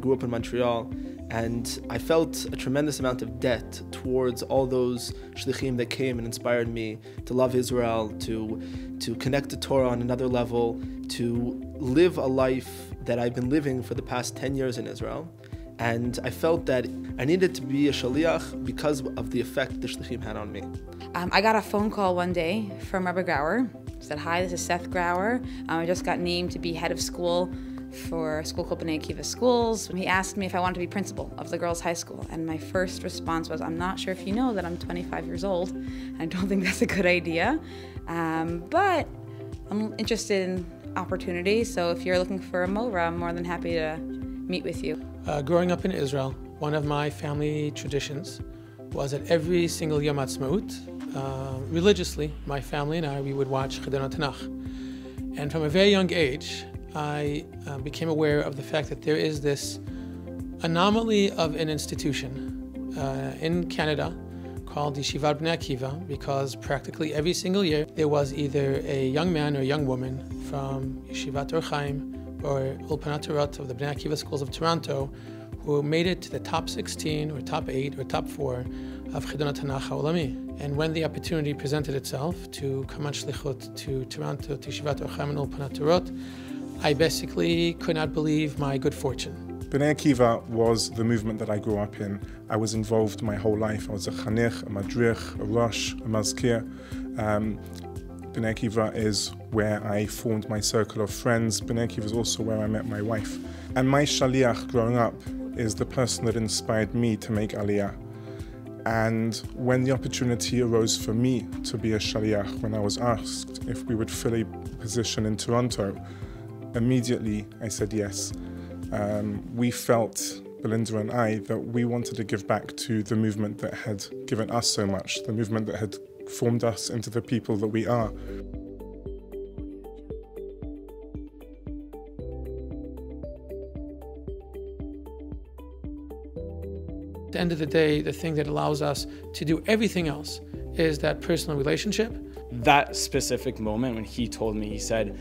grew up in Montreal, and I felt a tremendous amount of debt towards all those shlichim that came and inspired me to love Israel, to connect to Torah on another level, to live a life that I've been living for the past 10 years in Israel. And I felt that I needed to be a shaliach because of the effect the shlichim had on me. I got a phone call one day from Rabbi Grauer. He said, "Hi, this is Seth Grauer. I just got named to be head of school for a school called B'nai Akiva Schools." He asked me if I wanted to be principal of the girls' high school. And my first response was, "I'm not sure if you know that I'm 25 years old. I don't think that's a good idea. But I'm interested in opportunity. So if you're looking for a Mora, I'm more than happy to meet with you." Growing up in Israel, one of my family traditions was that every single Yom Ha'atzmaut, religiously, my family and I, we would watch Chidon Tanakh. And from a very young age, I became aware of the fact that there is this anomaly of an institution in Canada called Yeshivat B'nai Akiva, because practically every single year there was either a young man or a young woman from Yeshivat Or Chaim or Ulpanat Torot of the B'nai Akiva schools of Toronto who made it to the top 16 or top 8 or top 4 of Chidon Tanakh HaOlami. And when the opportunity presented itself to come on shlichut to Toronto, to Yeshivat Or Chaim and Ulpanat Torot, I basically could not believe my good fortune. B'nai Akiva was the movement that I grew up in. I was involved my whole life. I was a chanich, a madrich, a rosh, a mazkir. B'nai Akiva is where I formed my circle of friends. B'nai Akiva is also where I met my wife. And my shaliach growing up is the person that inspired me to make aliyah. And when the opportunity arose for me to be a shaliach, when I was asked if we would fill a position in Toronto, immediately I said yes. We felt, Belinda and I, that we wanted to give back to the movement that had given us so much, the movement that had formed us into the people that we are. At the end of the day, the thing that allows us to do everything else is that personal relationship. That specific moment when he told me, he said,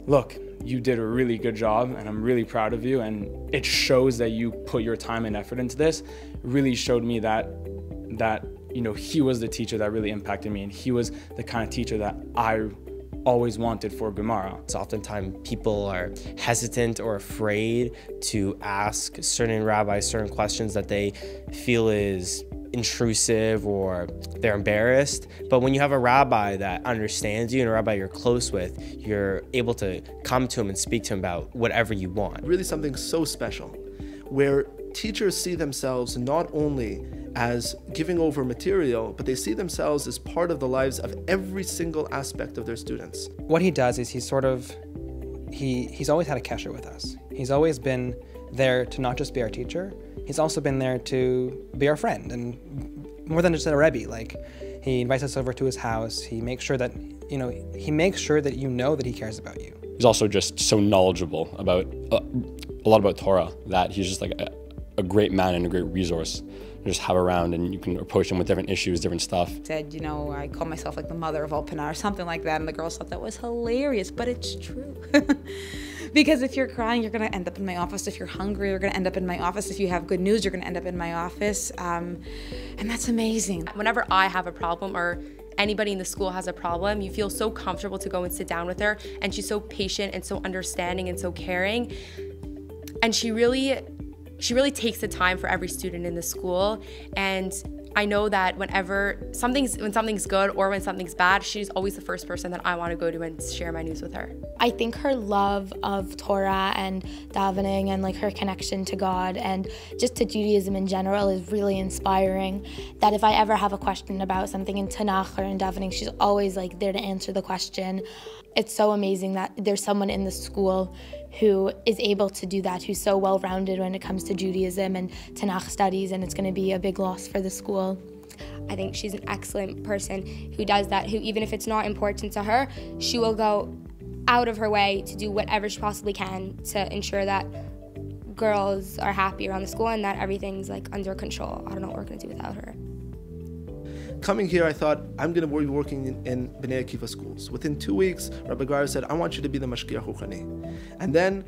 "Look, you did a really good job and I'm really proud of you, and it shows that you put your time and effort into this," really showed me that he was the teacher that really impacted me, and he was the kind of teacher that I always wanted for Gemara. So oftentimes people are hesitant or afraid to ask certain rabbis certain questions that they feel is intrusive or they're embarrassed. But when you have a rabbi that understands you and a rabbi you're close with, you're able to come to him and speak to him about whatever you want. Really something so special, where teachers see themselves not only as giving over material, but they see themselves as part of the lives of every single aspect of their students. What he does is he's always had a kesher with us. He's always been there to not just be our teacher, he's also been there to be our friend, and more than just a Rebbe. Like, he invites us over to his house, he makes sure that you know that he cares about you. He's also just so knowledgeable about a lot about Torah that he's just like a great man and a great resource to just have around, and you can approach him with different issues, different stuff. Said, I call myself like the mother of all Pinar or something like that, and the girls thought that was hilarious, but it's true. Because if you're crying, you're going to end up in my office. If you're hungry, you're going to end up in my office. If you have good news, you're going to end up in my office. And that's amazing. Whenever I have a problem or anybody in the school has a problem, you feel so comfortable to go and sit down with her. And she's so patient and so understanding and so caring. And she really takes the time for every student in the school. And I know that when something's good or when something's bad, she's always the first person that I want to go to and share my news with her. I think her love of Torah and davening and her connection to God and just to Judaism in general is really inspiring. That if I ever have a question about something in Tanakh or in davening, she's always there to answer the question. It's so amazing that there's someone in the school who is able to do that, who's so well-rounded when it comes to Judaism and Tanakh studies, and it's going to be a big loss for the school. I think she's an excellent person who does that, who even if it's not important to her, she will go out of her way to do whatever she possibly can to ensure that girls are happy around the school and that everything's under control. I don't know what we're going to do without her. Coming here, I thought, I'm going to be working in B'nai Akiva schools. Within 2 weeks, Rabbi Grauer said, I want you to be the mashgiach ruchani. And then,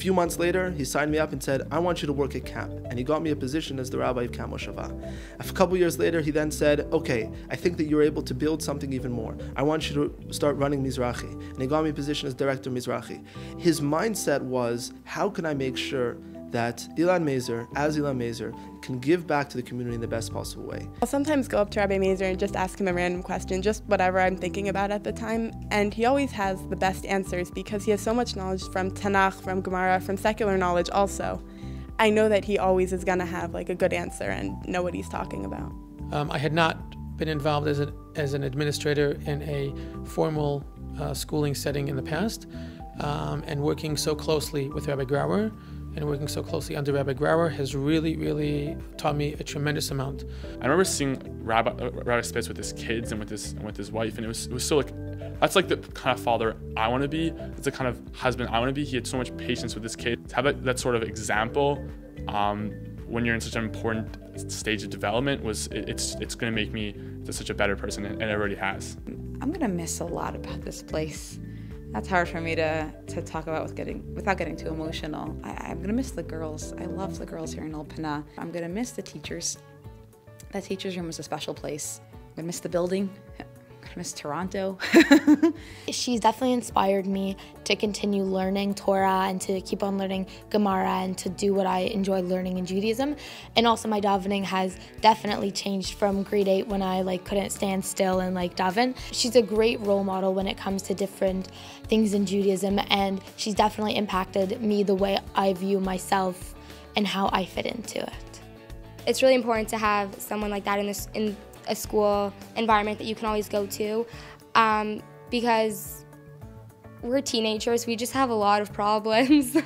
few months later, he signed me up and said, I want you to work at camp. And he got me a position as the rabbi of Camp Moshava. A couple years later, he then said, okay, I think that you're able to build something even more. I want you to start running Mizrahi. And he got me a position as director of Mizrahi. His mindset was, how can I make sure that Ilan Mezer, as Ilan Mezer, can give back to the community in the best possible way. I'll sometimes go up to Rabbi Mezer and just ask him a random question, just whatever I'm thinking about at the time, and he always has the best answers because he has so much knowledge from Tanakh, from Gemara, from secular knowledge also. I know that he always is going to have like a good answer and know what he's talking about. I had not been involved as an administrator in a formal schooling setting in the past, and working so closely with Rabbi Grauer and working so closely under Rabbi Grauer has really, really taught me a tremendous amount. I remember seeing Rabbi Spitz with his kids and with his wife, and it was so like, that's like the kind of father I want to be. It's the kind of husband I want to be. He had so much patience with his kids. To have that sort of example when you're in such an important stage of development it's going to make me such a better person, and it already has. I'm going to miss a lot about this place. That's hard for me to talk about without getting too emotional. I'm going to miss the girls. I love the girls here in Alpena. I'm going to miss the teachers. That teacher's room was a special place. I'm going to miss the building. I'm going to miss Toronto. She's definitely inspired me to continue learning Torah and to keep on learning Gemara and to do what I enjoy learning in Judaism. And also my davening has definitely changed from grade 8 when I couldn't stand still and daven. She's a great role model when it comes to different things in Judaism, and she's definitely impacted me the way I view myself and how I fit into it. It's really important to have someone like that in a school environment that you can always go to, because we're teenagers, we just have a lot of problems.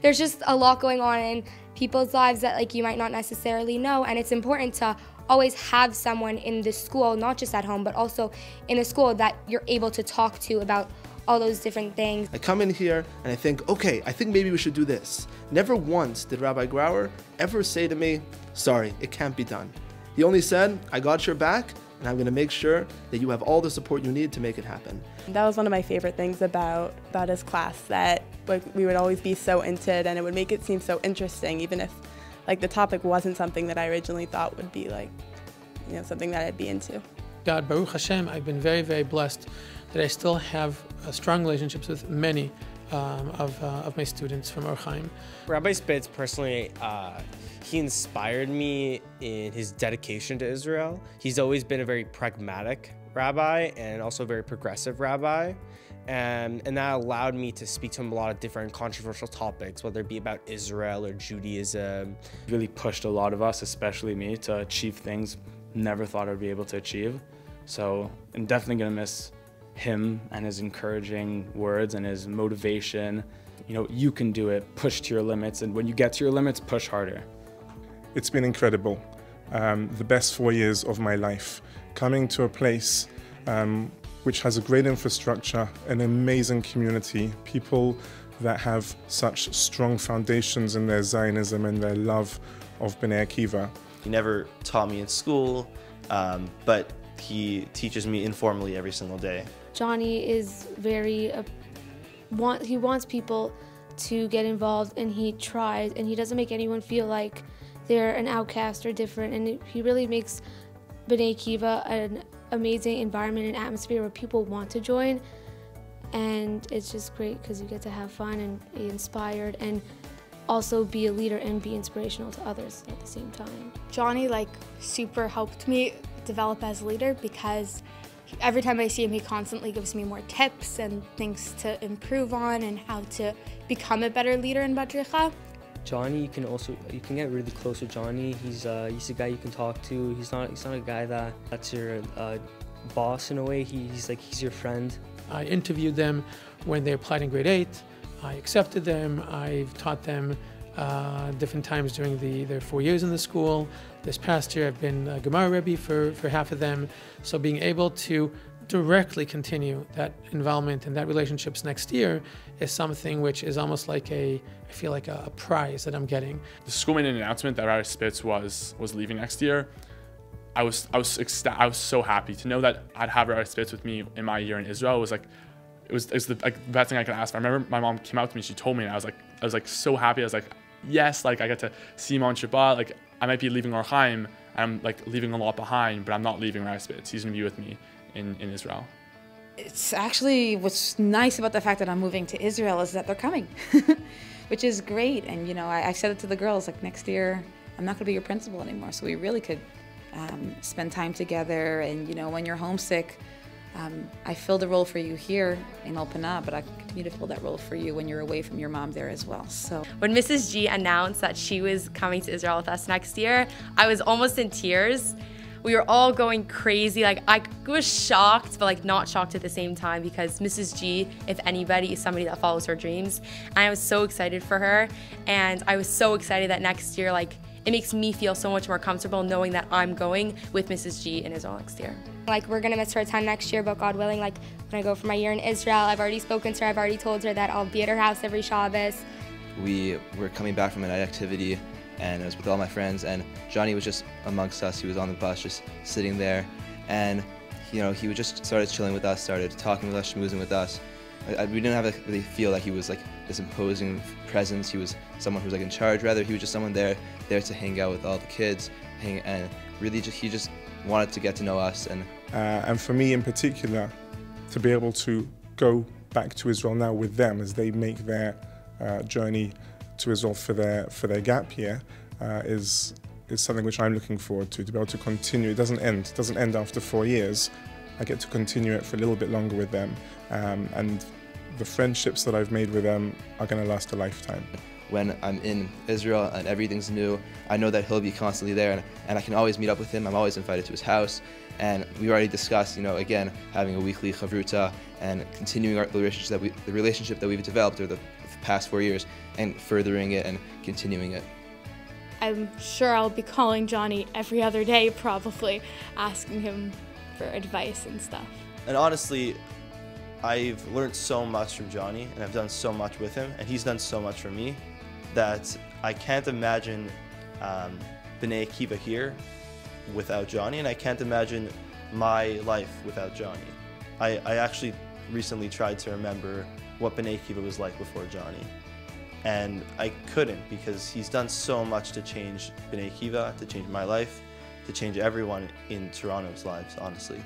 There's just a lot going on in people's lives that you might not necessarily know, and it's important to always have someone in the school, not just at home, but also in the school that you're able to talk to about all those different things. I come in here and I think, okay, I think maybe we should do this. Never once did Rabbi Grauer ever say to me, sorry, it can't be done. He only said, I got your back, and I'm going to make sure that you have all the support you need to make it happen. That was one of my favorite things about his class, that we would always be so into it, and it would make it seem so interesting, even if the topic wasn't something that I originally thought would be something that I'd be into. God, Baruch Hashem, I've been very, very blessed that I still have strong relationships with many of my students from Or Chaim. Rabbi Spitz, personally, he inspired me in his dedication to Israel. He's always been a very pragmatic rabbi and also a very progressive rabbi. And that allowed me to speak to him a lot of different controversial topics, whether it be about Israel or Judaism. Really pushed a lot of us, especially me, to achieve things never thought I'd be able to achieve. So I'm definitely going to miss him and his encouraging words and his motivation. You can do it, push to your limits, and when you get to your limits, push harder. It's been incredible. The best 4 years of my life. Coming to a place which has a great infrastructure, an amazing community, people that have such strong foundations in their Zionism and their love of Bnei Akiva. He never taught me in school, but he teaches me informally every single day. Jonny is very, he wants people to get involved, and he tries, and he doesn't make anyone feel like they're an outcast or different, and he really makes Bnei Akiva an amazing environment and atmosphere where people want to join, and it's just great because you get to have fun and be inspired and also be a leader and be inspirational to others at the same time. Jonny super helped me develop as a leader because every time I see him, he constantly gives me more tips and things to improve on and how to become a better leader in Badricha. Jonny, you can get really close with Jonny. He's a guy you can talk to. He's not a guy that's your boss in a way. He's your friend. I interviewed them when they applied in grade 8. I accepted them. I've taught them different times during their 4 years in the school. This past year, I've been a Gemara Rebbe for half of them. So being able to directly continue that involvement and that relationships next year is something which is almost like I feel like a prize that I'm getting. The school made an announcement that Rabbi Spitz was leaving next year. I was so happy to know that I'd have Rabbi Spitz with me in my year in Israel. It was the best thing I could ask for. I remember my mom came out to me, she told me, and I was was like so happy. I was like, yes, like I get to see him on Shabbat. Like I might be leaving Or Chaim, I'm like leaving a lot behind, but I'm not leaving Rabbi Spitz. He's gonna be with me in Israel. It's actually, what's nice about the fact that I'm moving to Israel is that they're coming, which is great. And you know, I said it to the girls, like next year, I'm not gonna be your principal anymore. So we really could spend time together. And you know, when you're homesick, I filled a role for you here in Alpana, but I continue to fill that role for you when you're away from your mom there as well. So when Mrs. G announced that she was coming to Israel with us next year, I was almost in tears. We were all going crazy. Like I was shocked, but like not shocked at the same time, because Mrs. G, if anybody, is somebody that follows her dreams. And I was so excited for her, and I was so excited that next year, like it makes me feel so much more comfortable knowing that I'm going with Mrs. G in Israel next year. Like we're gonna miss her a ton next year, but God willing, like when I go for my year in Israel, I've already spoken to her, I've already told her that I'll be at her house every Shabbos. We were coming back from a night activity, and I was with all my friends, and Jonny was just amongst us. He was on the bus, just sitting there, and you know, he would just started chilling with us, started talking with us, schmoozing with us. We didn't have to really feel like he was like this imposing presence. He was someone who was like in charge. Rather, he was just someone there to hang out with all the kids, and really he just wanted to get to know us. And for me in particular, to be able to go back to Israel now with them as they make their journey to Israel for their gap year is something which I'm looking forward to be able to continue. It doesn't end after 4 years. I get to continue it for a little bit longer with them, and the friendships that I've made with them are going to last a lifetime. When I'm in Israel and everything's new, I know that he'll be constantly there, and I can always meet up with him. I'm always invited to his house, and we already discussed, you know, again, having a weekly chavruta and continuing the relationship that we've developed over the past 4 years, and furthering it and continuing it. I'm sure I'll be calling Jonny every other day, probably, asking him for advice and stuff. And honestly, I've learned so much from Jonny, and I've done so much with him, and he's done so much for me, that I can't imagine B'nai Akiva here without Jonny, and I can't imagine my life without Jonny. I actually recently tried to remember what B'nai Akiva was like before Jonny, and I couldn't, because he's done so much to change B'nai Akiva, to change my life, to change everyone in Toronto's lives, honestly.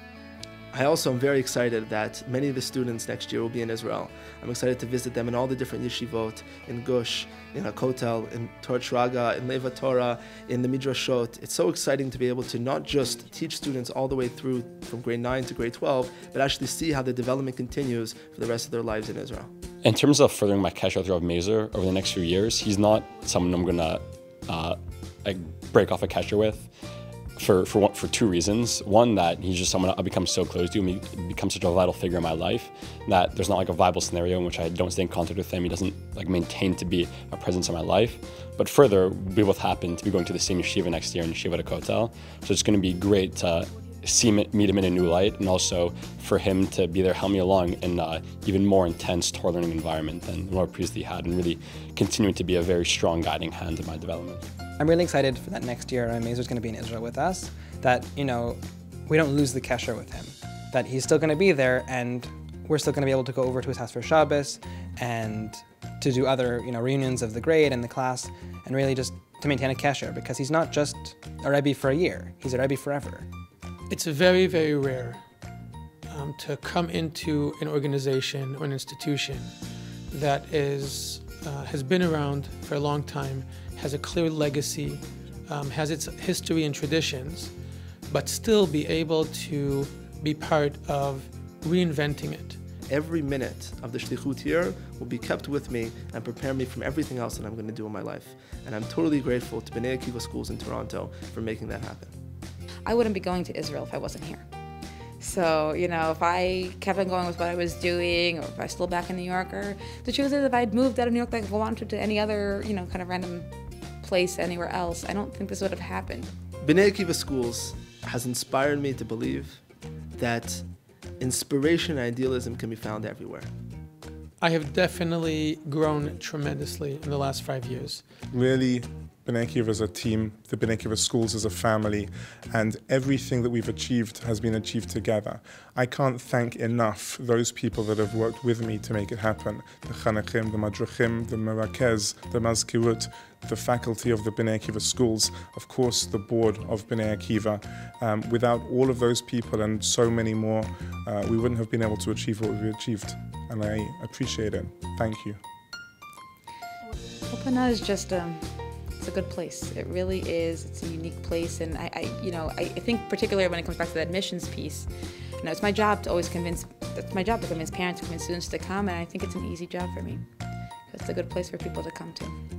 I also am very excited that many of the students next year will be in Israel. I'm excited to visit them in all the different yeshivot, in Gush, in HaKotel, in Torah Shraga, in Leva Torah, in the Midrashot. It's so exciting to be able to not just teach students all the way through from grade 9 to grade 12, but actually see how the development continues for the rest of their lives in Israel. In terms of furthering my kesher with Rav Mezer over the next few years, he's not someone I'm gonna break off a kesher with. For two reasons. One, that he's just someone I've become so close to, and he becomes such a vital figure in my life that there's not like a viable scenario in which I don't stay in contact with him. He doesn't like maintain to be a presence in my life. But further, we both happen to be going to the same yeshiva next year in Yeshiva Kotel, so it's going to be great to meet him in a new light, and also for him to be there, help me along in an even more intense Torah learning environment than what I previously had, and really continuing to be a very strong guiding hand in my development. I'm really excited for that next year. Mezer's going to be in Israel with us, that, you know, we don't lose the kesher with him, that he's still going to be there, and we're still going to be able to go over to his house for Shabbos and to do other, you know, reunions of the grade and the class, and really just to maintain a kesher, because he's not just a Rebbe for a year, he's a Rebbe forever. It's very, very rare to come into an organization or an institution that has been around for a long time, has a clear legacy, has its history and traditions, but still be able to be part of reinventing it. Every minute of the shlichut here will be kept with me and prepare me from everything else that I'm going to do in my life. And I'm totally grateful to B'nai Akiva schools in Toronto for making that happen. I wouldn't be going to Israel if I wasn't here. So, you know, if I kept on going with what I was doing, or if I was still back in New York, or the truth is if I'd moved out of New York, like if I wanted to any other, you know, kind of random place anywhere else, I don't think this would have happened. B'nai Akiva schools has inspired me to believe that inspiration and idealism can be found everywhere. I have definitely grown tremendously in the last 5 years. Really B'nai Akiva as a team, the B'nai Akiva schools as a family, and everything that we've achieved has been achieved together. I can't thank enough those people that have worked with me to make it happen. The Chanachim, the Madrachim, the Merakez, the Mazkirut, the faculty of the B'nai Akiva schools, of course the board of B'nai Akiva. Without all of those people and so many more, we wouldn't have been able to achieve what we've achieved. And I appreciate it. Thank you. Opana is just it's a good place. It really is. It's a unique place, and I think particularly when it comes back to the admissions piece, it's my job to always convince. It's my job to convince parents, to convince students to come, and I think it's an easy job for me. It's a good place for people to come to.